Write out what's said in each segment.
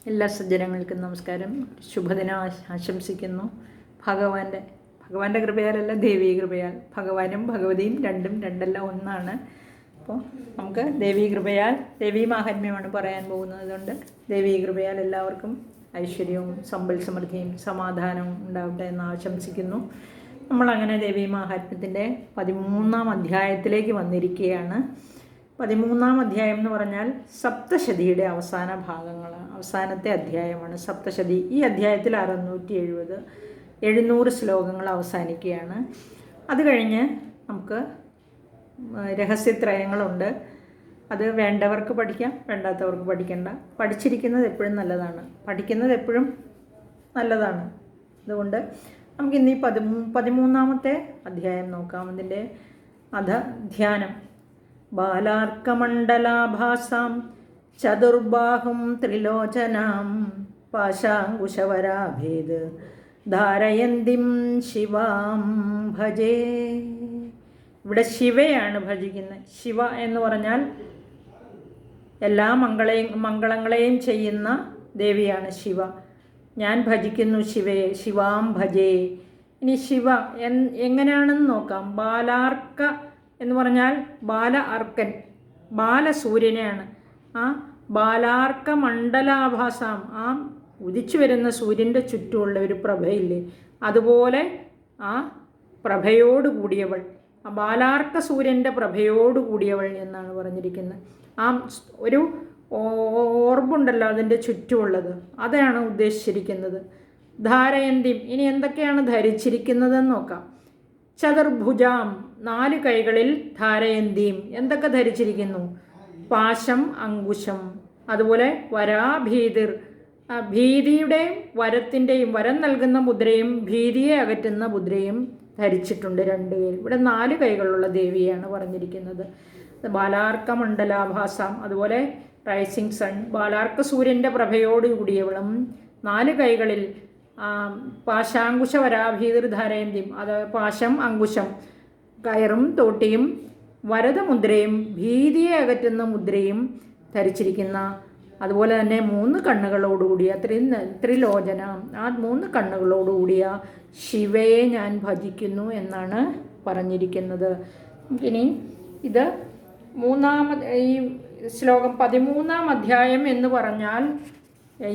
എല്ലാ സജ്ജനങ്ങൾക്കും നമസ്കാരം. ശുഭദിനം ആശംസിക്കുന്നു. ഭഗവാന്റെ കൃപയാലല്ല, ദേവീ കൃപയാൽ. ഭഗവാനും ഭഗവതിയും രണ്ടല്ല ഒന്നാണ്. അപ്പോൾ നമുക്ക് ദേവീ കൃപയാൽ, ദേവീ മാഹാത്മ്യമാണ് പറയാൻ പോകുന്നത്. അതുകൊണ്ട് ദേവീ കൃപയാൽ എല്ലാവർക്കും ഐശ്വര്യവും സമ്പൽ സമൃദ്ധിയും സമാധാനവും ഉണ്ടാവട്ടെ എന്ന് ആശംസിക്കുന്നു. നമ്മളങ്ങനെ ദേവീ മാഹാത്മ്യത്തിൻ്റെ 13-ാം അധ്യായത്തിലേക്ക് വന്നിരിക്കുകയാണ്. 13-ാം അധ്യായം എന്ന് പറഞ്ഞാൽ സപ്തശതിയുടെ അവസാന ഭാഗങ്ങൾ, അവസാനത്തെ അധ്യായമാണ് സപ്തശതി. ഈ അധ്യായത്തിൽ 700 ശ്ലോകങ്ങൾ അവസാനിക്കുകയാണ്. അത് കഴിഞ്ഞ് നമുക്ക് രഹസ്യത്രയങ്ങളുണ്ട്. അത് വേണ്ടവർക്ക് പഠിക്കാം, വേണ്ടാത്തവർക്ക് പഠിക്കണ്ട. പഠിച്ചിരിക്കുന്നത് എപ്പോഴും നല്ലതാണ്, പഠിക്കുന്നത് എപ്പോഴും നല്ലതാണ്. അതുകൊണ്ട് നമുക്കിന്ന് ഈ 13-ാമത്തെ അധ്യായം നോക്കാം. അതിൻ്റെ ധ്യാനം. ബാലാർക്കമണ്ഡലാഭാസാം ചതുർബാഹും ത്രിലോചനാം പാശാങ്കുശവരാഭേദ് ധാരയന്തിം ശിവാം ഭജേ. ഇവിടെ ശിവയാണ് ഭജിക്കുന്നത്. ശിവ എന്ന് പറഞ്ഞാൽ എല്ലാ മംഗളങ്ങളെയും ചെയ്യുന്ന ദേവിയാണ് ശിവ. ഞാൻ ഭജിക്കുന്നു ശിവയെ, ശിവാം ഭജേ. ഇനി ശിവ എങ്ങനെയാണെന്ന് നോക്കാം. ബാലാർക്ക എന്ന് പറഞ്ഞാൽ അർക്കൻ, ബാലസൂര്യനെയാണ്. ആ ബാലാർക്ക മണ്ഡലാഭാസാം, ആ ഉദിച്ചു വരുന്ന സൂര്യൻ്റെ ചുറ്റുമുള്ള ഒരു പ്രഭയില്ലേ, അതുപോലെ ആ പ്രഭയോട് കൂടിയവൾ, ആ ബാലാർക്ക സൂര്യൻ്റെ പ്രഭയോട് കൂടിയവൾ എന്നാണ് പറഞ്ഞിരിക്കുന്നത്. ആ ഒരു ഓർബുണ്ടല്ലോ അതിൻ്റെ ചുറ്റുമുള്ളത്, അതാണ് ഉദ്ദേശിച്ചിരിക്കുന്നത്. ധാരയന്തിം, ഇനി എന്തൊക്കെയാണ് ധരിച്ചിരിക്കുന്നതെന്ന് നോക്കാം. ചതുർഭുജാം, 4 കൈകളിൽ. ധാരയന്തിയും, എന്തൊക്കെ ധരിച്ചിരിക്കുന്നു? പാശം അങ്കുശം, അതുപോലെ വരാഭീതിർ, ഭീതിയുടെയും വരത്തിൻ്റെയും, വരം നൽകുന്ന മുദ്രയും ഭീതിയെ അകറ്റുന്ന മുദ്രയും ധരിച്ചിട്ടുണ്ട് 2 കൈ. ഇവിടെ 4 കൈകളുള്ള ദേവിയാണ് പറഞ്ഞിരിക്കുന്നത്. ബാലാർക്ക മണ്ഡലാഭാസാം, അതുപോലെ റൈസിംഗ് സൺ, ബാലാർക്ക സൂര്യൻ്റെ പ്രഭയോട് കൂടിയവളും 4 കൈകളിൽ. പാശാങ്കുശ വരാഭീതിർ ധാരയന്തിയും, അത് പാശം അങ്കുശം, കയറും തോട്ടിയും വരദമുദ്രയും ഭീതിയെ അകറ്റുന്ന മുദ്രയും ധരിച്ചിരിക്കുന്ന, അതുപോലെ തന്നെ 3 കണ്ണുകളോടുകൂടിയ ത്രിലോചന, ആ 3 കണ്ണുകളോടുകൂടിയ ശിവയെ ഞാൻ ഭജിക്കുന്നു എന്നാണ് പറഞ്ഞിരിക്കുന്നത്. ഇനി ഇത് ഈ ശ്ലോകം 13-ാം അധ്യായം എന്ന് പറഞ്ഞാൽ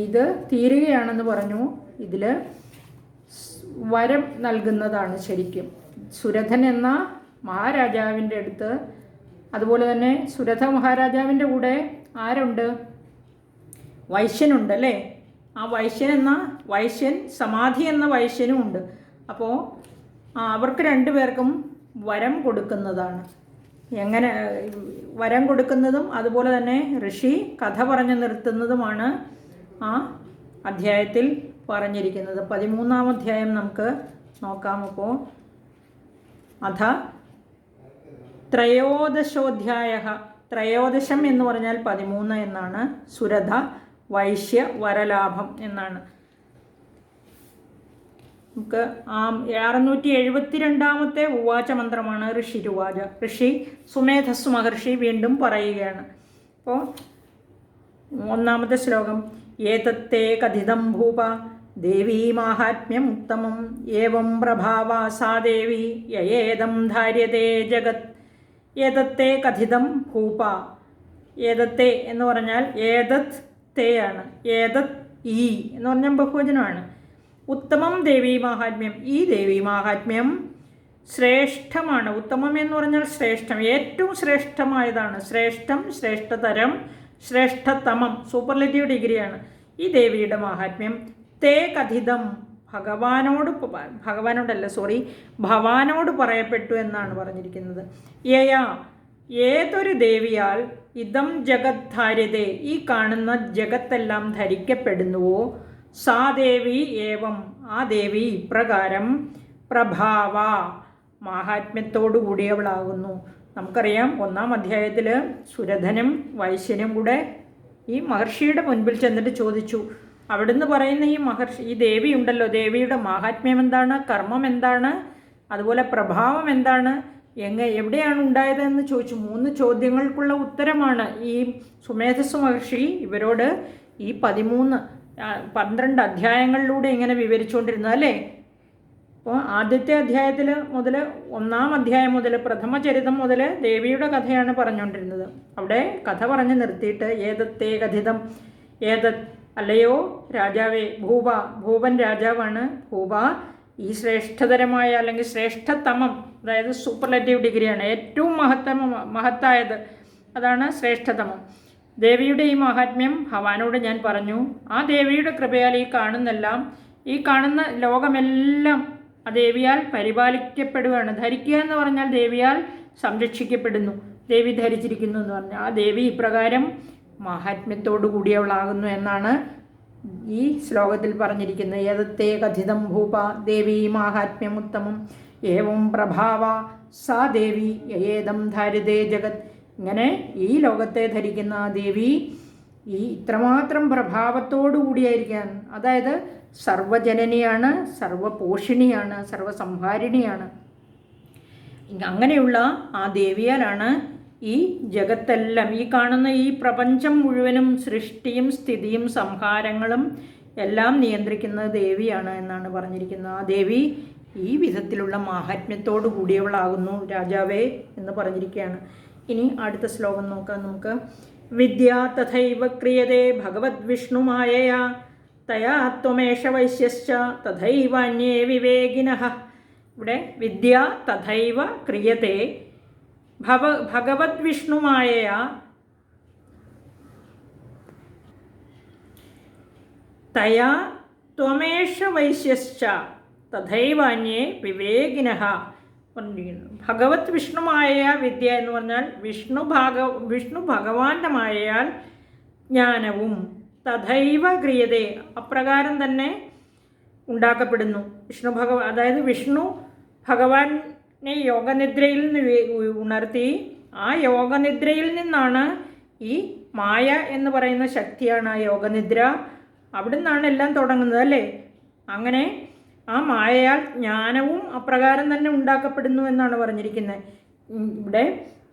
ഇത് തീരുകയാണെന്ന് പറഞ്ഞു. ഇതിൽ വരം നൽകുന്നതാണ് ശരിക്കും. സുരഥൻ എന്ന മഹാരാജാവിൻ്റെ അടുത്ത്, അതുപോലെ തന്നെ സുരഥ മഹാരാജാവിൻ്റെ കൂടെ ആരുണ്ട്? വൈശ്യനുണ്ടല്ലേ. ആ വൈശ്യൻ സമാധി എന്ന വൈശ്യനും ഉണ്ട്. അപ്പോൾ അവർക്ക് 2 പേർക്കും വരം കൊടുക്കുന്നതാണ്. എങ്ങനെ വരം കൊടുക്കുന്നതും അതുപോലെ തന്നെ ഋഷി കഥ പറഞ്ഞു നിർത്തുന്നതുമാണ് ആ അധ്യായത്തിൽ പറഞ്ഞിരിക്കുന്നത്. 13-ാം അധ്യായം നമുക്ക് നോക്കാം. അപ്പോൾ ത്രയോദശോധ്യായ, ത്രയോദശം എന്ന് പറഞ്ഞാൽ 13 എന്നാണ്. സുരഥ വൈശ്യ വരലാഭം എന്നാണ്. നമുക്ക് 672-ാമത്തെ ഉവാച മന്ത്രമാണ് ഋഷിരുവാച. ഋഷി സുമേധസ്സു മഹർഷി വീണ്ടും പറയുകയാണ്. അപ്പോൾ 1-ാമത്തെ ശ്ലോകം. ഏതത്തെ കഥിതം ഭൂപ ദേവീ മാഹാത്മ്യം ഉത്തമം ഏവം പ്രഭാവ സാ ദേവി യേദം ധാര്യതേ ജഗത്. ഏതത്തെ കഥിതം ഭൂപ. ഏതത്തെ എന്ന് പറഞ്ഞാൽ ഏതത് തേയാണ്. ഏതത് ഈ എന്ന് പറഞ്ഞാൽ ബഹുവചനമാണ്. ഉത്തമം ദേവീ മാഹാത്മ്യം, ഈ ദേവീ മാഹാത്മ്യം ശ്രേഷ്ഠമാണ്. ഉത്തമം എന്ന് പറഞ്ഞാൽ ശ്രേഷ്ഠം, ഏറ്റവും ശ്രേഷ്ഠമായതാണ്. ശ്രേഷ്ഠം, ശ്രേഷ്ഠതരം, ശ്രേഷ്ഠതമം, സൂപ്പർലേറ്റീവ് ഡിഗ്രിയാണ് ഈ ദേവിയുടെ മാഹാത്മ്യം. തേ കഥിതം, ഭവാനോട് പറയപ്പെട്ടു എന്നാണ് പറഞ്ഞിരിക്കുന്നത്. ഏതൊരു ദേവിയാൽ ഇതം ജഗത് ധാര്യതേ, ഈ കാണുന്ന ജഗത്തെല്ലാം ധരിക്കപ്പെടുന്നുവോ, സാ ദേവി ഏവം, ആ ദേവി ഇപ്രകാരം പ്രഭാവ, മാഹാത്മ്യത്തോടു കൂടിയവളാകുന്നു. നമുക്കറിയാം 1-ാം അധ്യായത്തിൽ സുരഥനും വൈശ്യനും കൂടെ ഈ മഹർഷിയുടെ മുൻപിൽ ചെന്നിട്ട് ചോദിച്ചു. അവിടുന്ന് പറയുന്ന ഈ ദേവി ഉണ്ടല്ലോ, ദേവിയുടെ മാഹാത്മ്യം എന്താണ്, കർമ്മം എന്താണ്, അതുപോലെ പ്രഭാവം എന്താണ്, എവിടെയാണ് ഉണ്ടായതെന്ന് ചോദിച്ചു. 3 ചോദ്യങ്ങൾക്കുള്ള ഉത്തരമാണ് ഈ സുമേധസ്സു മഹർഷി ഇവരോട് ഈ 12 അധ്യായങ്ങളിലൂടെ ഇങ്ങനെ വിവരിച്ചുകൊണ്ടിരുന്നത് അല്ലേ. അപ്പോൾ ആദ്യത്തെ അധ്യായത്തിൽ മുതൽ 1-ാം അധ്യായം മുതൽ പ്രഥമചരിതം മുതൽ ദേവിയുടെ കഥയാണ് പറഞ്ഞുകൊണ്ടിരുന്നത്. അവിടെ കഥ പറഞ്ഞ് നിർത്തിയിട്ട് ഏതത്തെ കഥിതം ഏതത്, അല്ലയോ രാജാവേ, ഭൂപൻ രാജാവാണ്. ഭൂപ, ഈ ശ്രേഷ്ഠതരമായ അല്ലെങ്കിൽ ശ്രേഷ്ഠതമം, അതായത് സൂപ്പർലേറ്റീവ് ഡിഗ്രിയാണ്, ഏറ്റവും മഹത്തായത്, അതാണ് ശ്രേഷ്ഠതമം. ദേവിയുടെ ഈ മഹാത്മ്യം ഭവാനോട് ഞാൻ പറഞ്ഞു. ആ ദേവിയുടെ കൃപയാൽ ഈ കാണുന്ന ലോകമെല്ലാം ആ ദേവിയാൽ പരിപാലിക്കപ്പെടുകയാണ്. ധരിക്കുക എന്ന് പറഞ്ഞാൽ ദേവിയാൽ സംരക്ഷിക്കപ്പെടുന്നു, ദേവി ധരിച്ചിരിക്കുന്നു എന്ന് പറഞ്ഞാൽ ആ ദേവി ഇപ്രകാരം മഹാത്മ്യത്തോടു കൂടിയവളാകുന്നു എന്നാണ് ഈ ശ്ലോകത്തിൽ പറഞ്ഞിരിക്കുന്നത്. ഏതത്തെ കഥിതം ഭൂപ ദേവി മാഹാത്മ്യമുത്തമം ഏവം പ്രഭാവ സാ ദേവി യേദം ധാരിതേ ജഗത്. ഇങ്ങനെ ഈ ലോകത്തെ ധരിക്കുന്ന ആ ദേവി ഈ ഇത്രമാത്രം പ്രഭാവത്തോടു കൂടിയായിരിക്കാൻ, അതായത് സർവജനനിയാണ്, സർവപോഷിണിയാണ്, സർവസംഹാരിണിയാണ്. അങ്ങനെയുള്ള ആ ദേവിയാലാണ് ഈ ജഗത്തെല്ലാം, ഈ കാണുന്ന ഈ പ്രപഞ്ചം മുഴുവനും സൃഷ്ടിയും സ്ഥിതിയും സംഹാരങ്ങളും എല്ലാം നിയന്ത്രിക്കുന്ന ദേവിയാണ് എന്നാണ് പറഞ്ഞിരിക്കുന്നത്. ആ ദേവി ഈ വിധത്തിലുള്ള മാഹാത്മ്യത്തോടു കൂടിയവളാകുന്നു രാജാവേ എന്ന് പറഞ്ഞിരിക്കുകയാണ്. ഇനി അടുത്ത ശ്ലോകം നോക്കാം നമുക്ക്. വിദ്യ തഥൈവ ക്രിയതേ ഭഗവത് വിഷ്ണുമായയാ തയാ ത്വമേഷ വൈശ്യശ്ച തഥൈവാന്യേ വിവേകിനഃ. ഇവിടെ വിദ്യ തഥൈവ ക്രിയതേ ഭഗവത് വിഷ്ണുമായയാ തയാ ത്വമേഷ വൈശ്യശ്ച തഥൈവാന്യേ വിവേകിനഃ പറഞ്ഞിരിക്കുന്നു. ഭഗവത് വിഷ്ണുമായ വിദ്യ എന്ന് പറഞ്ഞാൽ വിഷ്ണു ഭഗവാന്റെ മായയാൽ ജ്ഞാനവും തഥൈവ ക്രിയതേ അപ്രകാരം തന്നെ ഉണ്ടാക്കപ്പെടുന്നു. അതായത് വിഷ്ണു ഭഗവാനെ യോഗനിദ്രയിൽ നിന്ന് ഉണർത്തി, ആ യോഗനിദ്രയിൽ നിന്നാണ് ഈ മായ എന്ന് പറയുന്ന ശക്തിയാണ് ആ യോഗനിദ്ര, അവിടെ നിന്നാണ് എല്ലാം തുടങ്ങുന്നത് അല്ലേ. അങ്ങനെ ആ മായയാൽ ജ്ഞാനവും അപ്രകാരം തന്നെ ഉണ്ടാക്കപ്പെടുന്നു എന്നാണ് പറഞ്ഞിരിക്കുന്നത്. ഇവിടെ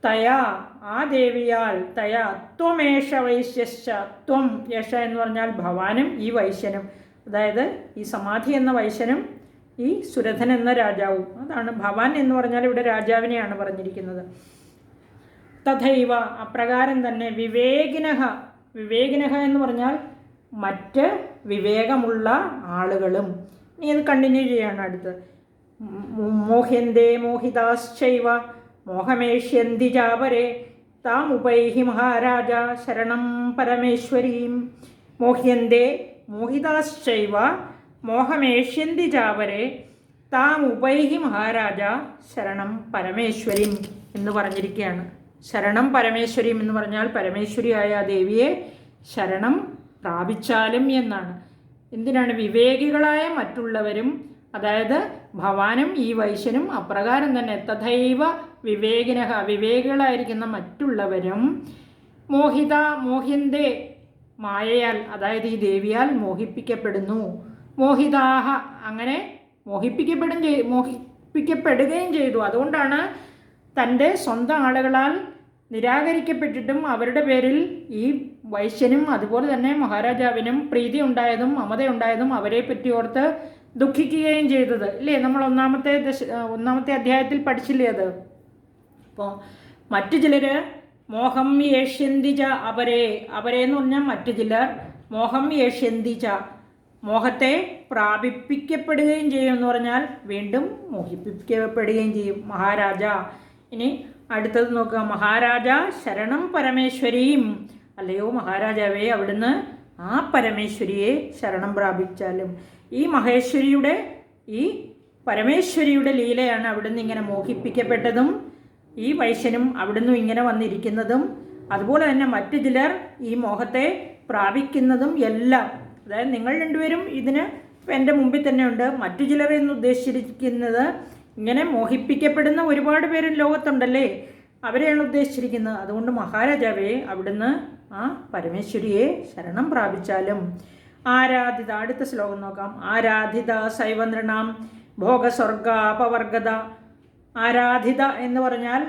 തയാ, ആ ദേവിയാൽ, തയാ ത്വമേഷ വൈശ്യശ്ച, ത്വം യേശ എന്ന് പറഞ്ഞാൽ ഭവാനും ഈ വൈശ്യനും, അതായത് ഈ സമാധി എന്ന വൈശ്യനും ഈ സുരഥൻ എന്ന രാജാവും, അതാണ് ഭവാൻ എന്ന് പറഞ്ഞാൽ ഇവിടെ രാജാവിനെയാണ് പറഞ്ഞിരിക്കുന്നത്. തഥൈവ അപ്രകാരം തന്നെ വിവേകിനഃ, വിവേകിനഃ എന്ന് പറഞ്ഞാൽ മറ്റ് വിവേകമുള്ള ആളുകളും. ഇനി അത് കണ്ടിന്യൂ ചെയ്യാണ് അടുത്ത്. മോഹ്യന്തേ മോഹിതാശ്ചൈവ മോഹമേഷ്യന്തി ചാപരേ താമുപൈഹി മഹാരാജ ശരണം പരമേശ്വരീം. മോഹ്യന്തേ മോഹിതാശ്ചൈവ മോഹമേഷ്യന്തി ചാപരേ താമുപൈഹി മഹാരാജ ശരണം പരമേശ്വരീം എന്ന് പറഞ്ഞിരിക്കുകയാണ്. ശരണം പരമേശ്വരീം എന്ന് പറഞ്ഞാൽ പരമേശ്വരിയായ ദേവിയെ ശരണം പ്രാപിച്ചാലും എന്നാണ്. എന്തിനാണ്? വിവേകികളായ മറ്റുള്ളവരും, അതായത് ഭവാനും ഈ വൈശ്യനും അപ്രകാരം തന്നെ തഥൈവ വിവേകിനഃ വിവേകികളായിരിക്കുന്ന മറ്റുള്ളവരും മോഹ്യന്തേ മായയാൽ, അതായത് ഈ ദേവിയാൽ മോഹിപ്പിക്കപ്പെടുന്നു. മോഹിതാഹ അങ്ങനെ മോഹിപ്പിക്കപ്പെടുകയും ചെയ്തു. അതുകൊണ്ടാണ് തൻ്റെ സ്വന്തം ആളുകളാൽ നിരാകരിക്കപ്പെട്ടിട്ടും അവരുടെ പേരിൽ ഈ വൈശ്യനും അതുപോലെ തന്നെ മഹാരാജാവിനും പ്രീതി ഉണ്ടായതും മമതയുണ്ടായതും അവരെ പറ്റി ഓർത്ത് ദുഃഖിക്കുകയും ചെയ്തത് ഇല്ലേ. നമ്മൾ ഒന്നാമത്തെ അധ്യായത്തിൽ പഠിച്ചില്ലേ അത്. അപ്പോൾ മറ്റു ചിലർ മോഹം യേഷ്യന്തിച്ച അവരെ എന്ന് പറഞ്ഞാൽ മറ്റു ചിലർ മോഹം യേഷ്യന്തിച്ച മോഹത്തെ പ്രാപിപ്പിക്കപ്പെടുകയും ചെയ്യും എന്ന് പറഞ്ഞാൽ വീണ്ടും മോഹിപ്പിക്കപ്പെടുകയും ചെയ്യും മഹാരാജ. ഇനി അടുത്തത് നോക്കുക. മഹാരാജ ശരണം പരമേശ്വരിയും, അല്ലയോ മഹാരാജാവേ അവിടുന്ന് ആ പരമേശ്വരിയെ ശരണം പ്രാപിച്ചാലും. ഈ മഹേശ്വരിയുടെ ഈ പരമേശ്വരിയുടെ ലീലയാണ് അവിടുന്ന് ഇങ്ങനെ മോഹിപ്പിക്കപ്പെട്ടതും ഈ വൈശ്യനും അവിടുന്ന് ഇങ്ങനെ വന്നിരിക്കുന്നതും അതുപോലെ തന്നെ മറ്റു ചിലർ ഈ മോഹത്തെ പ്രാപിക്കുന്നതും എല്ലാം. അതായത് നിങ്ങൾ രണ്ടുപേരും ഇതിന് എൻ്റെ മുമ്പിൽ തന്നെ ഉണ്ട്. മറ്റു ചിലർ എന്ന് ഉദ്ദേശിച്ചിരിക്കുന്നത് ഇങ്ങനെ മോഹിപ്പിക്കപ്പെടുന്ന ഒരുപാട് പേര് ലോകത്തുണ്ടല്ലേ, അവരെയാണ് ഉദ്ദേശിച്ചിരിക്കുന്നത്. അതുകൊണ്ട് മഹാരാജാവേ അവിടുന്ന് ആ പരമേശ്വരിയെ ശരണം പ്രാപിച്ചാലും. ആരാധിത, അടുത്ത ശ്ലോകം നോക്കാം. ആരാധിത സൈവനൃണാം ഭോഗസ്വർഗാപവർഗത. ആരാധിത എന്ന് പറഞ്ഞാൽ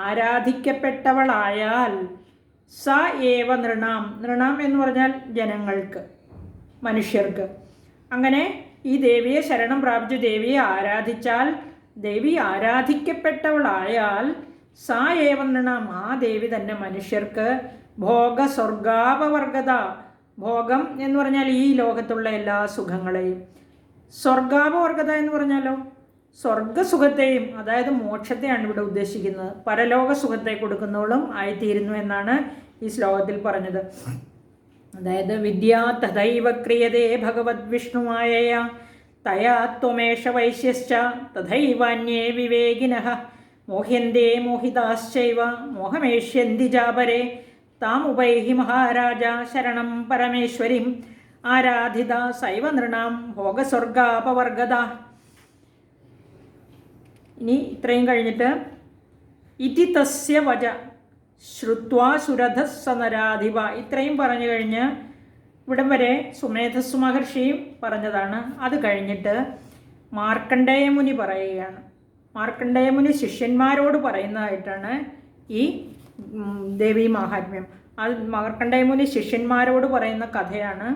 ആരാധിക്കപ്പെട്ടവളായാൽ സ ഏവ നൃണാം, നൃണാം എന്ന് പറഞ്ഞാൽ ജനങ്ങൾക്ക്, മനുഷ്യർക്ക്. അങ്ങനെ ഈ ദേവിയെ ശരണം പ്രാപിച്ച് ദേവിയെ ആരാധിച്ചാൽ, ദേവി ആരാധിക്കപ്പെട്ടവളായാൽ സാ ഏവ നൃണാം, ആ ദേവി തന്നെ മനുഷ്യർക്ക് ഭോഗ സ്വർഗാപവർഗത, ഭോഗം എന്ന് പറഞ്ഞാൽ ഈ ലോകത്തുള്ള എല്ലാ സുഖങ്ങളെയും, സ്വർഗാപവർഗത എന്ന് പറഞ്ഞാലോ സ്വർഗസുഖത്തെയും, അതായത് മോക്ഷത്തെയാണ് ഇവിടെ ഉദ്ദേശിക്കുന്നത്, പരലോക സുഖത്തെ കൊടുക്കുന്നവളും ആയിത്തീരുന്നു എന്നാണ് ഈ ശ്ലോകത്തിൽ പറഞ്ഞത്. അതായത് വിദ്യാ തഥൈവ ക്രിയതേ ഭഗവത് വിഷ്ണുമായ തയാ ത്വമേഷ വൈശ്യശ്ച തഥൈവാന്യേ വിവേകിനഃ മോഹ്യന്തേ മോഹിതാശ്ചൈവ മോഹമേഷ്യന്തി ജാപരേ താമുപൈഹി മഹാരാജ ശരണം പരമേശ്വരിം ആരാധിത സൈവ നൃണാം ഭോഗസ്വർഗാപവർഗത. ഇനി ഇത്രയും കഴിഞ്ഞിട്ട് ഇതി തസ്യ വച ശ്രുത്വാ സുരഥസ്സ നരാധിപ, ഇത്രയും പറഞ്ഞു കഴിഞ്ഞ് ഇവിടം വരെ സുമേധസ്സു മഹർഷിയും പറഞ്ഞതാണ്. അത് കഴിഞ്ഞിട്ട് മാർക്കണ്ഡേയ മുനി പറയുകയാണ്. മാർക്കണ്ഡേയ മുനി ശിഷ്യന്മാരോട് പറയുന്നതായിട്ടാണ് ഈ ദേവീ മാഹാത്മ്യം. അത് മാർക്കണ്ഡേയ മുനി ശിഷ്യന്മാരോട് പറയുന്ന കഥയാണ്.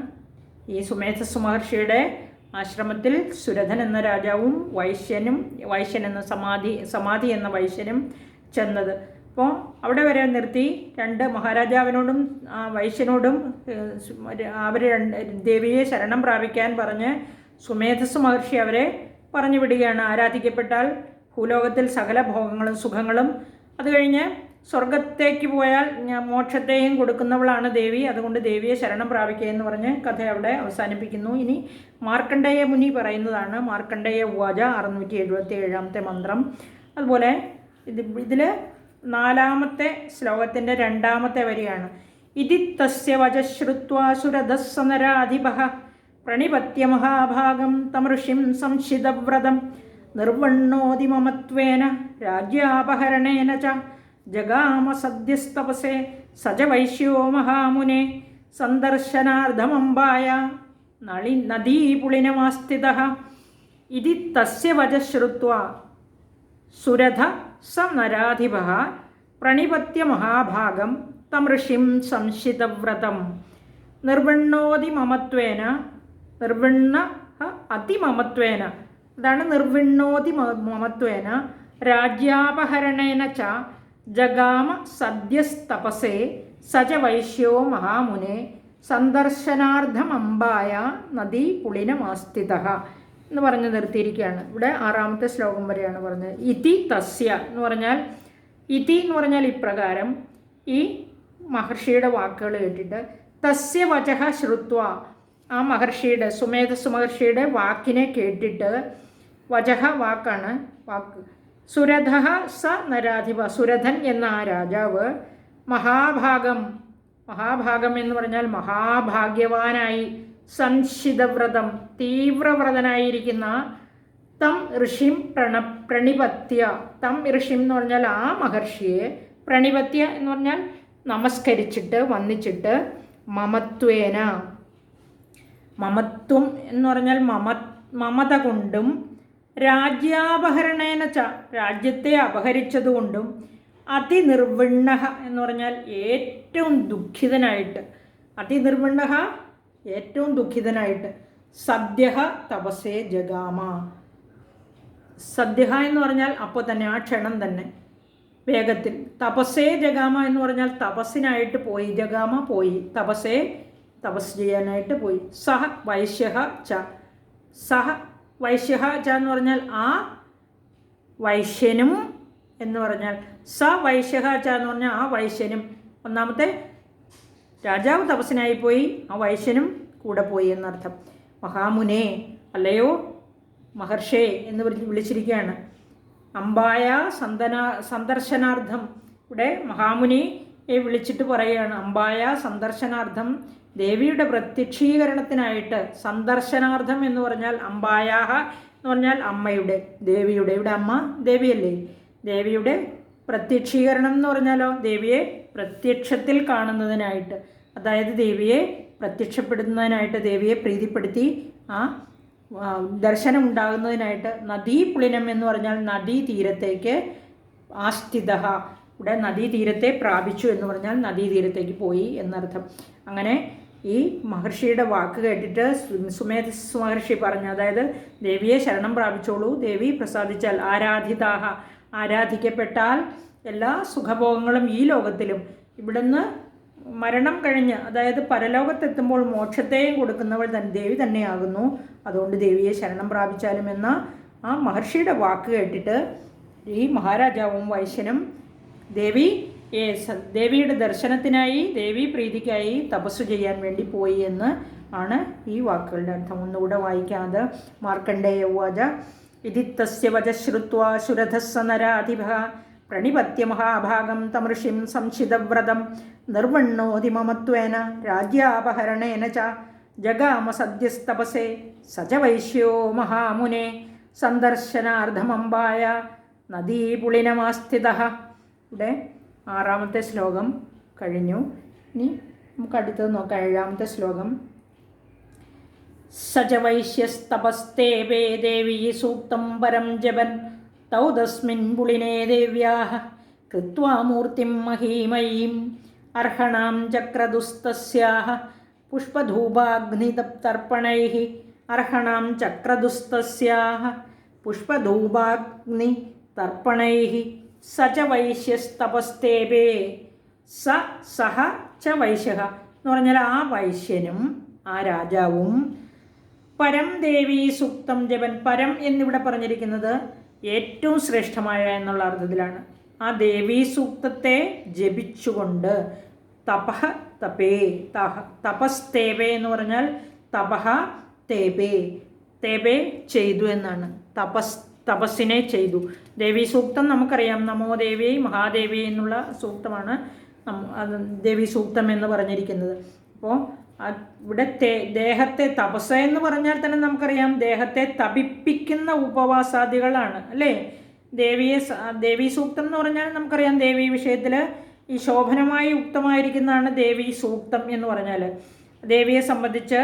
ഈ സുമേധസ്സു മഹർഷിയുടെ ആശ്രമത്തിൽ സുരഥൻ എന്ന രാജാവും വൈശ്യൻ എന്ന സമാധി എന്ന വൈശ്യനും ചെന്നത്. അപ്പോൾ അവിടെ വരെ നിർത്തി രണ്ട് മഹാരാജാവിനോടും വൈശ്യനോടും അവർ ദേവിയെ ശരണം പ്രാപിക്കാൻ പറഞ്ഞ് സുമേധസ്സു മഹർഷി അവരെ പറഞ്ഞു വിടുകയാണ്. ആരാധിക്കപ്പെട്ടാൽ ഭൂലോകത്തിൽ സകല ഭോഗങ്ങളും സുഖങ്ങളും, അത് കഴിഞ്ഞ് സ്വർഗത്തേക്ക് പോയാൽ മോക്ഷത്തെയും കൊടുക്കുന്നവളാണ് ദേവി, അതുകൊണ്ട് ദേവിയെ ശരണം പ്രാപിക്കുക എന്ന് പറഞ്ഞ് കഥ അവിടെ അവസാനിപ്പിക്കുന്നു. ഇനി മാർക്കണ്ഡേയ മുനി പറയുന്നതാണ്. മാർക്കണ്ഡേയ ഉവാച 677 മന്ത്രം. അതുപോലെ ഇതിൽ 4-ാമത്തെ ശ്ലോകത്തിൻ്റെ 2-ാമത്തെ വരിയാണ്. ഇതി തസ്യ വചശ്രുത്വാ സുരഥസ്സ നരാധിപഃ പ്രണിപത്യ മഹാഭാഗം തമൃഷിം സംശിതവ്രതം നിർവണ്ണോതി മമത്വേന രാജ്യാപഹരണേന ച ജഗാമ സദ്യസ്തപസേ സജ വൈശ്യോ മഹാമുനെ സന്ദർശനാർദ്ധമംബായ നദീപുളിനമാസ്ഥിതഃ. ഇതി തസ്യ വചശ്രുത്വാ സുരഥ സ നരാധിപഃ പ്രണിപത്യ മഹാഭാഗം തം ഋഷിം സംശിതവ്രതം നിർവണ്ണോതി മമത്വേന, നിർവണ്ണ അതിമമത്വേന, അതാണ് നിർവിണ്ണോതി മമത്വേന രാജ്യാപഹരണേന ച ജഗാമ സദ്യസ്തപസേ സജ വൈശ്യോ മഹാമുനെ സന്ദർശനാർദ്ധമംബായ നദീ പുളിനമാസ്ഥിതഃ എന്ന് പറഞ്ഞ് നിർത്തിയിരിക്കുകയാണ്. ഇവിടെ 6-ാമത്തെ ശ്ലോകം വരെയാണ് പറഞ്ഞത്. ഇതി തസ്യ എന്ന് പറഞ്ഞാൽ, ഇതി എന്ന് പറഞ്ഞാൽ ഇപ്രകാരം, ഈ മഹർഷിയുടെ വാക്കുകൾ കേട്ടിട്ട്, തസ്യ വചഃ ശ്രുത്വ, ആ മഹർഷിയുടെ സുമേധസ്സു മഹർഷിയുടെ വാക്കിനെ കേട്ടിട്ട്, വചഃ വാക്കാണ്, വാക്ക്, സുരഥഃ സ നരാധിപ, സുരഥൻ എന്ന ആ രാജാവ്, മഹാഭാഗം, മഹാഭാഗം എന്ന് പറഞ്ഞാൽ മഹാഭാഗ്യവാനായി, സംശിതവ്രതം തീവ്രവ്രതനായിരിക്കുന്ന, തം ഋഷിം പ്രണിപത്യ, തം ഋഷിം എന്ന് പറഞ്ഞാൽ ആ മഹർഷിയെ, പ്രണിപത്യ എന്ന് പറഞ്ഞാൽ നമസ്കരിച്ചിട്ട് വന്ദിച്ചിട്ട്, മമത്വേന, മമത്വം എന്ന് പറഞ്ഞാൽ മമത കൊണ്ടും, രാജ്യാപഹരണേന ച രാജ്യത്തെ അപഹരിച്ചതുകൊണ്ടും, അതിനിർവിണ്ണ എന്ന് പറഞ്ഞാൽ ഏറ്റവും ദുഃഖിതനായിട്ട്, അതിനിർവിണ്ണ ഏറ്റവും ദുഃഖിതനായിട്ട്, സദ്യ തപസേ ജഗാമ, സദ്യ എന്ന് പറഞ്ഞാൽ അപ്പോൾ തന്നെ, ആ ക്ഷണം തന്നെ, വേഗത്തിൽ, തപസ്സേ ജഗാമ എന്ന് പറഞ്ഞാൽ തപസ്സിനായിട്ട് പോയി, ജഗാമ പോയി, തപസ്സേ തപസ് ചെയ്യാനായിട്ട് പോയി. സഹ വൈശ്യ ച, സഹ വൈശ്യ ച എന്ന് പറഞ്ഞാൽ ആ വൈശ്യനും എന്ന് പറഞ്ഞാൽ, സ വൈശ്യ ച എന്ന് പറഞ്ഞാൽ ആ വൈശ്യനും, ഒന്നാമത്തെ രാജാവ് തപസ്സിനായി പോയി, ആ വൈശ്യനും കൂടെ പോയി എന്നർത്ഥം. മഹാമുനെ, അല്ലയോ മഹർഷേ എന്ന് വിളിച്ചിരിക്കുകയാണ്. അംബായ സന്ദർശനാർത്ഥം, ഇവിടെ മഹാമുനിയെ വിളിച്ചിട്ട് പറയുകയാണ്. അംബായ സന്ദർശനാർത്ഥം, ദേവിയുടെ പ്രത്യക്ഷീകരണത്തിനായിട്ട്, സന്ദർശനാർത്ഥം എന്ന് പറഞ്ഞാൽ അംബായാഹ എന്ന് പറഞ്ഞാൽ അമ്മയുടെ, ദേവിയുടെ, ഇവിടെ അമ്മ ദേവിയല്ലേ, ദേവിയുടെ പ്രത്യക്ഷീകരണം എന്ന് പറഞ്ഞാലോ ദേവിയെ പ്രത്യക്ഷത്തിൽ കാണുന്നതിനായിട്ട്, അതായത് ദേവിയെ പ്രത്യക്ഷപ്പെടുന്നതിനായിട്ട്, ദേവിയെ പ്രീതിപ്പെടുത്തി ആ ദർശനം ഉണ്ടാകുന്നതിനായിട്ട്, നദീപുളിനം എന്ന് പറഞ്ഞാൽ നദീതീരത്തേക്ക്, ആസ്ഥിത, ഇവിടെ നദീതീരത്തെ പ്രാപിച്ചു എന്ന് പറഞ്ഞാൽ നദീതീരത്തേക്ക് പോയി എന്നർത്ഥം. അങ്ങനെ ഈ മഹർഷിയുടെ വാക്ക് കേട്ടിട്ട് സുമേധസ് മഹർഷി പറഞ്ഞു, അതായത് ദേവിയെ ശരണം പ്രാപിച്ചോളൂ, ദേവി പ്രസാദിച്ചാൽ ആരാധിതാഹ, ആരാധിക്കപ്പെട്ടാൽ എല്ലാ സുഖഭോഗങ്ങളും ഈ ലോകത്തിലും ഇവിടുന്ന് മരണം കഴിഞ്ഞ്, അതായത് പരലോകത്തെത്തുമ്പോൾ മോക്ഷത്തെയും കൊടുക്കുന്നവൾ ദേവി തന്നെയാകുന്നു. അതുകൊണ്ട് ദേവിയെ ശരണം പ്രാപിച്ചാലും എന്ന ആ മഹർഷിയുടെ വാക്ക് കേട്ടിട്ട് ഈ മഹാരാജാവും വൈശ്യനും ദേവിയുടെ ദർശനത്തിനായി, ദേവി പ്രീതിക്കായി തപസ്സു ചെയ്യാൻ വേണ്ടി പോയി എന്ന് ആണ് ഈ വാക്കുകളുടെ അർത്ഥം. ഒന്നുകൂടെ വായിക്കാതെ മാർക്കണ്ഡേയ ഉവാച ഇതിത്തസ്യ വചശ്രുത്വാ ശുരഥസ്സ നരാധിപഃ പ്രണിപത്യ മഹാഭാഗം തമൃഷിം സംശിതവ്രതം നിർവണ്ണോതിമമത്വേന രാജ്യാപഹരണേന ച ജഗാമ സദ്യസ്തപസേ സച വൈശ്യോ മഹാമുനെ സന്ദർശനാർദ്ധമമ്പായ നദീപുളിനമാസ്ഥിതഃ. ഇവിടെ 6ാമത്തെ ശ്ലോകം കഴിഞ്ഞു. ഇനി നമുക്ക് അടുത്തത് നോക്കാം. 7ാമത്തെ ശ്ലോകം. സച വൈശ്യസ്തപസ്തേവേ ദേവീ സൂക്തം പരം ജപൻ തൗ തസ്മിൻ പുളിനേ ദേവ്യാഃ കൃത്വാ മൂർത്തിം മഹീമയീം അർഹണാം ചക്രദുസ്തസ്യാഃ പുഷ്പധൂപാഗ്നിതർപ്പണൈഃ അർഹണാം ചക്രദുസ്തസ്യാഃ പുഷ്പധൂപാഗ്നിതർപ്പണൈഃ സച വൈശ്യസ്തപസ്തേവേ സഹ ച വൈശ്യഃ എന്ന് പറഞ്ഞാൽ ആ വൈശ്യനും ആ രാജാവും പരം ദേവീ സൂക്തം ജപൻ. പരം എന്നിവിടെ പറഞ്ഞിരിക്കുന്നത് ഏറ്റവും ശ്രേഷ്ഠമായ എന്നുള്ള അർത്ഥത്തിലാണ്. ആ ദേവീ സൂക്തത്തെ ജപിച്ചുകൊണ്ട് തപഃ തപേ തപസ്തേവേ എന്ന് പറഞ്ഞാൽ തപഃ തേപേ ചെയ്തു എന്നാണ്. തപസ്സിനെ ചെയ്തു. ദേവീ സൂക്തം നമുക്കറിയാം, നമോ ദേവി മഹാദേവി എന്നുള്ള സൂക്തമാണ് ദേവീ സൂക്തം എന്ന് പറഞ്ഞിരിക്കുന്നത്. അപ്പോൾ ഇവിടെ ദേഹത്തെ തപസ് എന്ന് പറഞ്ഞാൽ തന്നെ നമുക്കറിയാം ദേഹത്തെ തപിപ്പിക്കുന്ന ഉപവാസാദികളാണ് അല്ലേ. ദേവീ സൂക്തം എന്ന് പറഞ്ഞാൽ നമുക്കറിയാം ദേവീ വിഷയത്തിൽ ഈ ശോഭനമായി ഉക്തമായിരിക്കുന്നതാണ് ദേവീ സൂക്തം എന്ന് പറഞ്ഞാൽ. ദേവിയെ സംബന്ധിച്ച്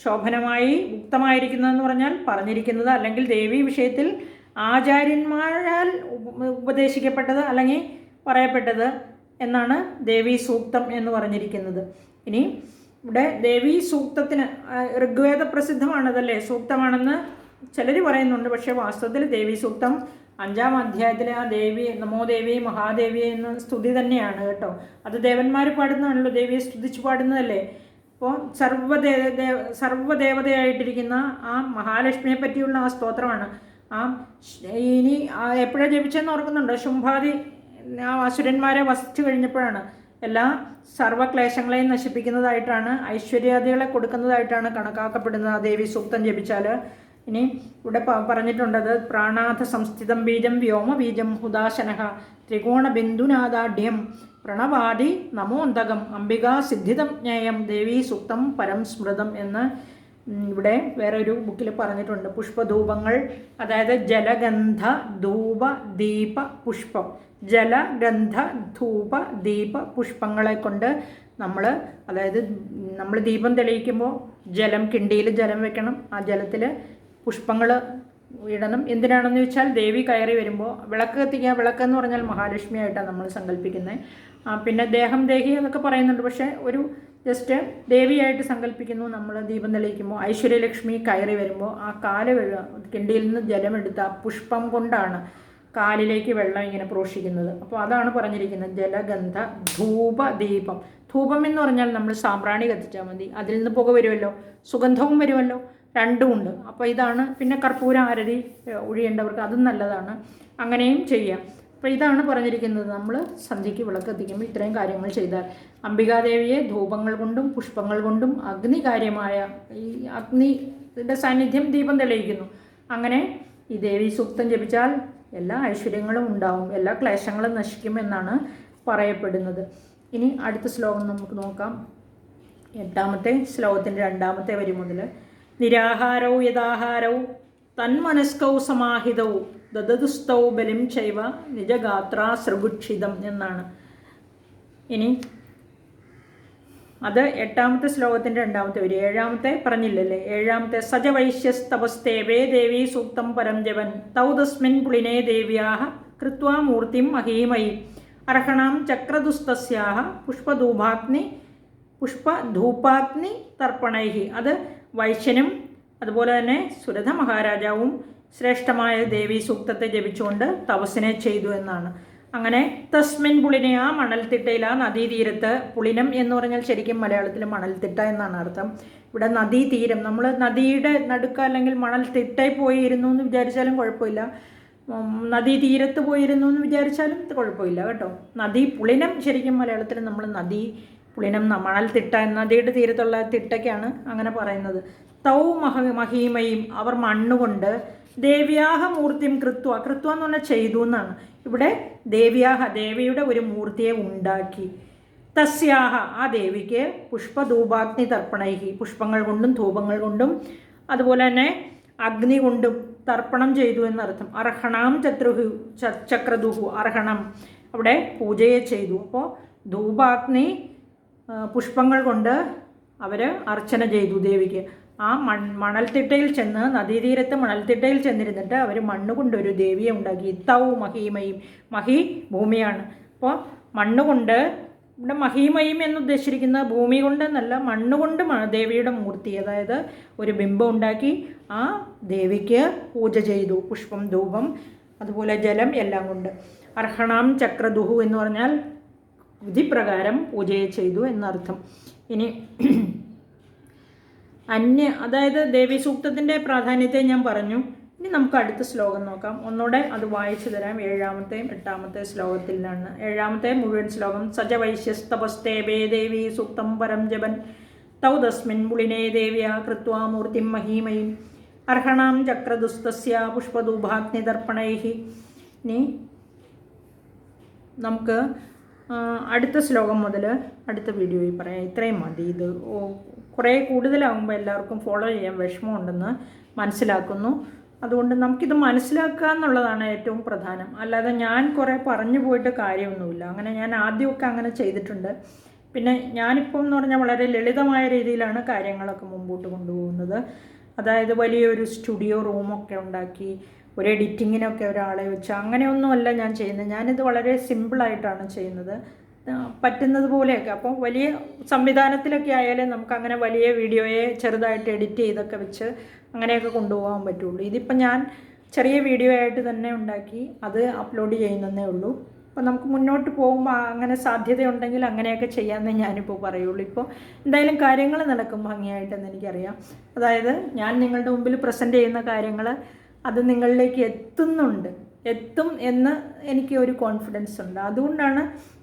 ശോഭനമായി ഉക്തമായിരിക്കുന്നതെന്ന് പറഞ്ഞാൽ പറഞ്ഞിരിക്കുന്നത്, അല്ലെങ്കിൽ ദേവീ വിഷയത്തിൽ ആചാര്യന്മാരാൽ ഉപദേശിക്കപ്പെട്ടത് അല്ലെങ്കിൽ പറയപ്പെട്ടത് എന്നാണ് ദേവീ സൂക്തം എന്ന് പറഞ്ഞിരിക്കുന്നത്. ഇനി ഇവിടെ ദേവീ സൂക്തത്തിന് ഋഗ്വേദ പ്രസിദ്ധമാണതല്ലേ, സൂക്തമാണെന്ന് ചിലർ പറയുന്നുണ്ട്. പക്ഷേ വാസ്തവത്തിൽ ദേവീ സൂക്തം 5ാം അധ്യായത്തിലെ ആ ദേവി നമോ ദേവി മഹാദേവി എന്ന സ്തുതി തന്നെയാണ് കേട്ടോ. അത് ദേവന്മാർ പാടുന്നതാണല്ലോ, ദേവിയെ സ്തുതിച്ച് പാടുന്നതല്ലേ. അപ്പോൾ സർവ്വദേവതയായിട്ടിരിക്കുന്ന ആ മഹാലക്ഷ്മിയെ പറ്റിയുള്ള ആ സ്തോത്രമാണ്. ഇനി എപ്പോഴാണ് ജപിച്ചതെന്ന് ഓർക്കുന്നുണ്ടോ? ശുംഭാദി അസുരന്മാരെ വസിച്ചു കഴിഞ്ഞപ്പോഴാണ്. എല്ലാ സർവ്വക്ലേശങ്ങളെയും നശിപ്പിക്കുന്നതായിട്ടാണ്, ഐശ്വര്യാദികളെ കൊടുക്കുന്നതായിട്ടാണ് കണക്കാക്കപ്പെടുന്നത് ആ ദേവി സൂക്തം ജപിച്ചാൽ. ഇനി ഇവിടെ പറഞ്ഞിട്ടുണ്ടത് പ്രാണാഥ സംസ്ഥിതം ബീജം വ്യോമ ബീജം ഹുദാശനഃ ത്രികോണബിന്ദുനാദാഢ്യം പ്രണവാദി നമോന്തകം അംബികാ സിദ്ധിതം ജ്ഞേയം ദേവീ സൂക്തം പരം സ്മൃതം എന്ന് ഇവിടെ വേറൊരു ബുക്കിൽ പറഞ്ഞിട്ടുണ്ട്. പുഷ്പധൂപങ്ങൾ, അതായത് ജലഗന്ധ ധൂപ ദീപ പുഷ്പം, ജലഗന്ധ ധൂപ ദീപ പുഷ്പങ്ങളെ കൊണ്ട് നമ്മൾ ദീപം തെളിയിക്കുമ്പോൾ കിണ്ടിയിൽ ജലം വെക്കണം. ആ ജലത്തിൽ പുഷ്പങ്ങൾ ഇടണം. എന്തിനാണെന്ന് വെച്ചാൽ ദേവി കയറി വരുമ്പോൾ വിളക്ക് കത്തിക്കുക. വിളക്കെന്ന് പറഞ്ഞാൽ മഹാലക്ഷ്മിയായിട്ടാണ് നമ്മൾ സങ്കല്പിക്കുന്നത്. പിന്നെ ദേഹി എന്നൊക്കെ പറയുന്നുണ്ട്. പക്ഷേ ഒരു ജസ്റ്റ് ദേവിയായിട്ട് സങ്കല്പിക്കുന്നു. നമ്മൾ ദീപം തെളിയിക്കുമ്പോൾ ഐശ്വര്യലക്ഷ്മി കയറി വരുമ്പോൾ ആ കിണ്ടിയിൽ നിന്ന് ജലമെടുത്ത് ആ പുഷ്പം കൊണ്ടാണ് കാലിലേക്ക് വെള്ളം ഇങ്ങനെ പ്രോഷിക്കുന്നത്. അപ്പോൾ അതാണ് പറഞ്ഞിരിക്കുന്നത് ജലഗന്ധ ധൂപ ദീപം. ധൂപം എന്ന് പറഞ്ഞാൽ നമ്മൾ സാമ്പ്രാണി കത്തിച്ചാൽ മതി, അതിൽ നിന്ന് പുക വരുമല്ലോ, സുഗന്ധവും വരുമല്ലോ, രണ്ടുമുണ്ട്. അപ്പോൾ ഇതാണ്. പിന്നെ കർപ്പൂര ആരതി ഒഴിയേണ്ടവർക്ക് അതും നല്ലതാണ്, അങ്ങനെയും ചെയ്യാം. അപ്പോൾ ഇതാണ് പറഞ്ഞിരിക്കുന്നത്. നമ്മൾ സന്ധ്യയ്ക്ക് വിളക്ക് കത്തിക്കുമ്പോൾ ഇത്രയും കാര്യങ്ങൾ ചെയ്താൽ അംബികാദേവിയെ ധൂപങ്ങൾ കൊണ്ടും പുഷ്പങ്ങൾ കൊണ്ടും അഗ്നികാര്യമായ ഈ അഗ്നിയുടെ സാന്നിധ്യം ദീപം തെളിയിക്കുന്നു. അങ്ങനെ ഈ ദേവീ സൂക്തം ജപിച്ചാൽ എല്ലാ ഐശ്വര്യങ്ങളും ഉണ്ടാവും, എല്ലാ ക്ലേശങ്ങളും നശിക്കുമെന്നാണ് പറയപ്പെടുന്നത്. ഇനി അടുത്ത ശ്ലോകം നമുക്ക് നോക്കാം. 8ാമത്തെ ശ്ലോകത്തിൻ്റെ 2ാമത്തെ വരി മുതൽ നിരാഹാരൗ യഥാഹാരൗ തന്മനസ്കൗ സമാഹിതൗ ദദതുസ്തൗ ബലിം ചൈവ നിജഗാത്രാ സൃഗുക്ഷിതം എന്നാണ്. ഇനി അത് 8ാമത്തെ ശ്ലോകത്തിൻ്റെ 2ാമത്തെ വരി. 7ാമത്തെ പറഞ്ഞില്ലല്ലേ. 7ാമത്തെ സജ വൈശ്യസ്തപസ്തേവേ ദേവീ സൂക്തം പരം ജപൻ തൗ തസ്മിൻ പുളിനേ ദേവ്യാഃ കൃത്വാ മൂർത്തിം മഹീമയീം അർഹണാം ചക്രദുസ്തസ്യാഃ പുഷ്പധൂപാഗ്നി തർപ്പണൈഹി. അത് വൈശ്യനും അതുപോലെ തന്നെ സുരഥ മഹാരാജാവും ശ്രേഷ്ഠമായ ദേവീ സൂക്തത്തെ ജപിച്ചുകൊണ്ട് തപസ്സിനെ ചെയ്തു എന്നാണ്. അങ്ങനെ തസ്മിൻ പുളിനെ, ആ മണൽത്തിട്ടയിൽ, ആ നദീതീരത്ത്, പുളിനം എന്ന് പറഞ്ഞാൽ ശരിക്കും മലയാളത്തിൽ മണൽത്തിട്ട എന്നാണ് അർത്ഥം. ഇവിടെ നദീതീരം, നമ്മൾ നദിയുടെ നടുക്ക അല്ലെങ്കിൽ മണൽത്തിട്ടയിൽ പോയിരുന്നു എന്ന് വിചാരിച്ചാലും കുഴപ്പമില്ല, നദീതീരത്ത് പോയിരുന്നു എന്ന് വിചാരിച്ചാലും കുഴപ്പമില്ല കേട്ടോ. നദി പുളിനം ശരിക്കും മലയാളത്തിൽ നമ്മൾ നദി പുളിനം മണൽത്തിട്ട, നദിയുടെ തീരത്തുള്ള തിട്ടയ്ക്കാണ് അങ്ങനെ പറയുന്നത്. തൗ മഹീമയും, അവർ മണ്ണുകൊണ്ട് ദേവ്യാഹ മൂർത്തിയും കൃത്വ എന്ന് പറഞ്ഞാൽ ചെയ്തു എന്നാണ്. ഇവിടെ ദേവിയുടെ ഒരു മൂർത്തിയെ ഉണ്ടാക്കി. തസ്യാഹ, ആ ദേവിക്ക് പുഷ്പധൂപാഗ്നി തർപ്പണൈഹി, പുഷ്പങ്ങൾ കൊണ്ടും ധൂപങ്ങൾ കൊണ്ടും അതുപോലെ തന്നെ അഗ്നി കൊണ്ടും തർപ്പണം ചെയ്തു എന്നർത്ഥം. അർഹണാം ചക്രദുഹു, അർഹണം അവിടെ പൂജയെ ചെയ്തു. അപ്പോൾ ധൂപാഗ്നി പുഷ്പങ്ങൾ കൊണ്ട് അവർ അർച്ചന ചെയ്തു ദേവിക്ക്. ആ മണൽത്തിട്ടയിൽ ചെന്ന്, നദീതീരത്ത് മണൽത്തിട്ടയിൽ ചെന്നിരുന്നിട്ട് അവർ മണ്ണുകൊണ്ടൊരു ദേവിയെ ഉണ്ടാക്കി. തൗ മഹീമയും, മഹി ഭൂമിയാണ്. അപ്പോൾ മണ്ണുകൊണ്ട്, ഇവിടെ മഹീമയും എന്നുദ്ദേശിച്ചിരിക്കുന്ന ഭൂമി കൊണ്ടെന്നല്ല, മണ്ണുകൊണ്ട് ദേവിയുടെ മൂർത്തി, അതായത് ഒരു ബിംബം ഉണ്ടാക്കി ആ ദേവിക്ക് പൂജ ചെയ്തു. പുഷ്പം, ധൂപം, അതുപോലെ ജലം എല്ലാം കൊണ്ട്. അർഹണാം ചക്രദുഹു എന്ന് പറഞ്ഞാൽ വിധിപ്രകാരം പൂജയെ ചെയ്തു എന്നർത്ഥം. ഇനി അതായത് ദേവീ സൂക്തത്തിൻ്റെ പ്രാധാന്യത്തെ ഞാൻ പറഞ്ഞു. ഇനി നമുക്ക് അടുത്ത ശ്ലോകം നോക്കാം. ഒന്നുകൂടെ അത് വായിച്ചു തരാം. 7-ാമത്തെയും 8-ാമത്തെ ശ്ലോകത്തിൽ നിന്നാണ്. 7-ാമത്തെ മുഴുവൻ ശ്ലോകം. സജ വൈശ്യസ്തപസ്തേവേ ദേവീ സൂക്തം പരം ജപൻ തൗ തസ്മിൻ പുളിനേ ദേവ്യാ കൃത്വാ മൂർത്തിം മഹീമയും അർഹണാം ചക്രദുസ്തസ്യ പുഷ്പധൂപാഗ്നി തർപ്പണൈഹി. ഇനി നമുക്ക് അടുത്ത ശ്ലോകം മുതൽ അടുത്ത വീഡിയോയിൽ പറയാം. ഇത്രയും മതി. ഇത് കുറേ കൂടുതലാകുമ്പോൾ എല്ലാവർക്കും ഫോളോ ചെയ്യാൻ വിഷമമുണ്ടെന്ന് മനസ്സിലാക്കുന്നു. അതുകൊണ്ട് നമുക്കിത് മനസ്സിലാക്കുക എന്നുള്ളതാണ് ഏറ്റവും പ്രധാനം. അല്ലാതെ ഞാൻ കുറേ പറഞ്ഞു പോയിട്ട് കാര്യമൊന്നുമില്ല. അങ്ങനെ ഞാൻ ആദ്യമൊക്കെ അങ്ങനെ ചെയ്തിട്ടുണ്ട്. പിന്നെ ഞാനിപ്പോൾ എന്ന് പറഞ്ഞാൽ വളരെ ലളിതമായ രീതിയിലാണ് കാര്യങ്ങളൊക്കെ മുമ്പോട്ട് കൊണ്ടുപോകുന്നത്. അതായത് വലിയൊരു സ്റ്റുഡിയോ റൂമൊക്കെ ഉണ്ടാക്കി ഒരു എഡിറ്റിങ്ങിനൊക്കെ ഒരാളെ വെച്ച് അങ്ങനെയൊന്നുമല്ല ഞാൻ ചെയ്യുന്നത്. ഞാനിത് വളരെ സിമ്പിളായിട്ടാണ് ചെയ്യുന്നത്, പറ്റുന്നത് പോലെയൊക്കെ. അപ്പോൾ വലിയ സംവിധാനത്തിലൊക്കെ ആയാലും നമുക്കങ്ങനെ വലിയ വീഡിയോയെ ചെറുതായിട്ട് എഡിറ്റ് ചെയ്തൊക്കെ വെച്ച് അങ്ങനെയൊക്കെ കൊണ്ടുപോകാൻ പറ്റുള്ളൂ. ഇതിപ്പോൾ ഞാൻ ചെറിയ വീഡിയോ ആയിട്ട് തന്നെ ഉണ്ടാക്കി അത് അപ്ലോഡ് ചെയ്യുന്നതേ ഉള്ളൂ. അപ്പോൾ നമുക്ക് മുന്നോട്ട് പോകുമ്പോൾ അങ്ങനെ സാധ്യതയുണ്ടെങ്കിൽ അങ്ങനെയൊക്കെ ചെയ്യാമെന്നേ ഞാനിപ്പോൾ പറയുള്ളൂ. ഇപ്പോൾ എന്തായാലും കാര്യങ്ങൾ നടക്കും ഭംഗിയായിട്ടെന്ന് എനിക്കറിയാം. അതായത് ഞാൻ നിങ്ങളുടെ മുമ്പിൽ പ്രസൻറ്റ് ചെയ്യുന്ന കാര്യങ്ങൾ അത് നിങ്ങളിലേക്ക് എത്തും എന്ന് എനിക്ക് ഒരു കോൺഫിഡൻസ് ഉണ്ട്. അതുകൊണ്ടാണ്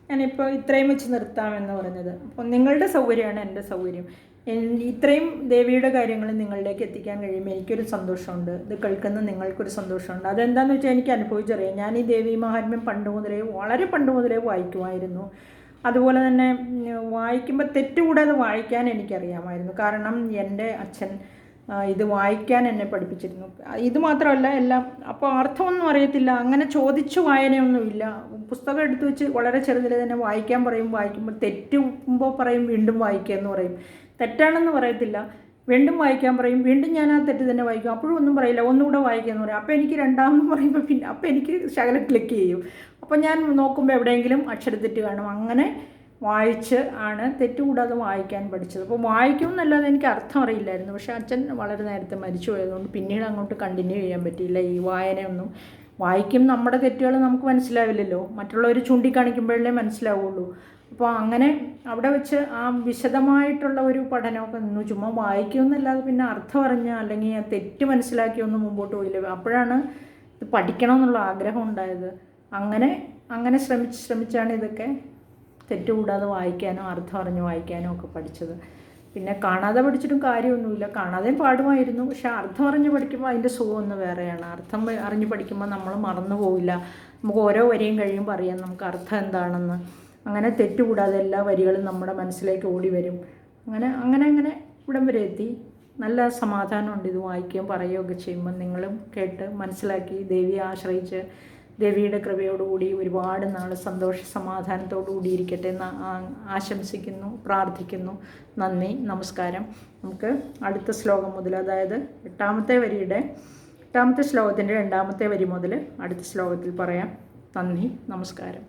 ഞാനിപ്പോൾ ഇത്രയും വെച്ച് നിർത്താമെന്ന് പറഞ്ഞത്. അപ്പോൾ നിങ്ങളുടെ സൗകര്യമാണ് എൻ്റെ സൗകര്യം. ഇത്രയും ദേവിയുടെ കാര്യങ്ങൾ നിങ്ങളിലേക്ക് എത്തിക്കാൻ കഴിയുമ്പോൾ എനിക്കൊരു സന്തോഷമുണ്ട്. ഇത് കേൾക്കുന്ന നിങ്ങൾക്കൊരു സന്തോഷമുണ്ട്. അതെന്താണെന്ന് വെച്ചാൽ എനിക്ക് അനുഭവിച്ചറിയാം. ഞാൻ ഈ ദേവീ മഹാത്മ്യം വളരെ പണ്ട് മുതലേ വായിക്കുമായിരുന്നു. അതുപോലെ തന്നെ വായിക്കുമ്പോൾ തെറ്റുകൂടാതെ വായിക്കാൻ എനിക്കറിയാമായിരുന്നു. കാരണം എൻ്റെ അച്ഛൻ ഇത് വായിക്കാൻ എന്നെ പഠിപ്പിച്ചിരുന്നു. ഇത് മാത്രമല്ല എല്ലാം. അപ്പോൾ അർത്ഥമൊന്നും അറിയത്തില്ല, അങ്ങനെ ചോദിച്ചു വായനയൊന്നുമില്ല. പുസ്തകം എടുത്തു വെച്ച് വളരെ ചെറുതിൽ തന്നെ വായിക്കാൻ പറയും. വായിക്കുമ്പോൾ തെറ്റുമ്പോൾ പറയും വീണ്ടും വായിക്കുക എന്ന് പറയും. തെറ്റാണെന്ന് പറയത്തില്ല, വീണ്ടും വായിക്കാൻ പറയും. വീണ്ടും ഞാൻ ആ തെറ്റ് തന്നെ വായിക്കും. അപ്പോഴും ഒന്നും പറയില്ല, ഒന്നുകൂടെ വായിക്കുക എന്ന് പറയും. അപ്പോൾ എനിക്ക് രണ്ടാമെന്ന് പറയുമ്പോൾ പിന്നെ അപ്പോൾ എനിക്ക് ശകലം ക്ലിക്ക് ചെയ്യും. അപ്പോൾ ഞാൻ നോക്കുമ്പോൾ എവിടെയെങ്കിലും അക്ഷരത്തെറ്റ് കാണും. അങ്ങനെ വായിച്ച് ആണ് തെറ്റുകൂടാതെ വായിക്കാൻ പഠിച്ചത്. അപ്പോൾ വായിക്കുമെന്നല്ലാതെ എനിക്ക് അർത്ഥം അറിയില്ലായിരുന്നു. പക്ഷേ അച്ഛൻ വളരെ നേരത്തെ മരിച്ചു പോയതുകൊണ്ട് പിന്നീട് അങ്ങോട്ട് കണ്ടിന്യൂ ചെയ്യാൻ പറ്റിയില്ല ഈ വായനയൊന്നും. വായിക്കും, നമ്മുടെ തെറ്റുകൾ നമുക്ക് മനസ്സിലാവില്ലല്ലോ, മറ്റുള്ളവർ ചൂണ്ടിക്കാണിക്കുമ്പോഴല്ലേ മനസ്സിലാവുള്ളൂ. അപ്പോൾ അങ്ങനെ അവിടെ വെച്ച് ആ വിശദമായിട്ടുള്ള ഒരു പഠനമൊക്കെ നിന്നു. ചുമ്മാ വായിക്കുമെന്നല്ലാതെ പിന്നെ അർത്ഥം അറിഞ്ഞ അല്ലെങ്കിൽ ആ തെറ്റ് മനസ്സിലാക്കിയൊന്നും മുമ്പോട്ട് പോയില്ല. അപ്പോഴാണ് ഇത് പഠിക്കണമെന്നുള്ള ആഗ്രഹം ഉണ്ടായത്. അങ്ങനെ ശ്രമിച്ചാണ് ഇതൊക്കെ തെറ്റുകൂടാതെ വായിക്കാനോ അർത്ഥം അറിഞ്ഞ് വായിക്കാനോ ഒക്കെ പഠിച്ചത്. പിന്നെ കാണാതെ പഠിച്ചിട്ടും കാര്യമൊന്നുമില്ല, കാണാതെയും പാടുമായിരുന്നു. പക്ഷേ അർത്ഥം അറിഞ്ഞ് പഠിക്കുമ്പോൾ അതിൻ്റെ സുഖം ഒന്ന് വേറെയാണ്. അർത്ഥം അറിഞ്ഞ് പഠിക്കുമ്പോൾ നമ്മൾ മറന്നു പോവില്ല. നമുക്ക് ഓരോ വരിയും കഴിയുമ്പോൾ അറിയാം നമുക്ക് അർത്ഥം എന്താണെന്ന്. അങ്ങനെ തെറ്റുകൂടാതെ എല്ലാ വരികളും നമ്മുടെ മനസ്സിലേക്ക് ഓടി വരും. അങ്ങനെ ഇവിടം വരെ എത്തി. നല്ല സമാധാനമുണ്ട് ഇത് വായിക്കുകയും പറയുകയൊക്കെ ചെയ്യുമ്പോൾ. നിങ്ങളും കേട്ട് മനസ്സിലാക്കി ദേവിയെ ആശ്രയിച്ച് ദേവിയുടെ കൃപയോടുകൂടി ഒരുപാട് നാൾ സന്തോഷ സമാധാനത്തോടു കൂടി ഇരിക്കട്ടെ എന്ന് ആശംസിക്കുന്നു, പ്രാർത്ഥിക്കുന്നു. നന്ദി, നമസ്കാരം. നമുക്ക് അടുത്ത ശ്ലോകം മുതൽ, അതായത് 8-ാമത്തെ ശ്ലോകത്തിൻ്റെ 2-ാമത്തെ വരി മുതൽ അടുത്ത ശ്ലോകത്തിൽ പറയാം. നന്ദി, നമസ്കാരം.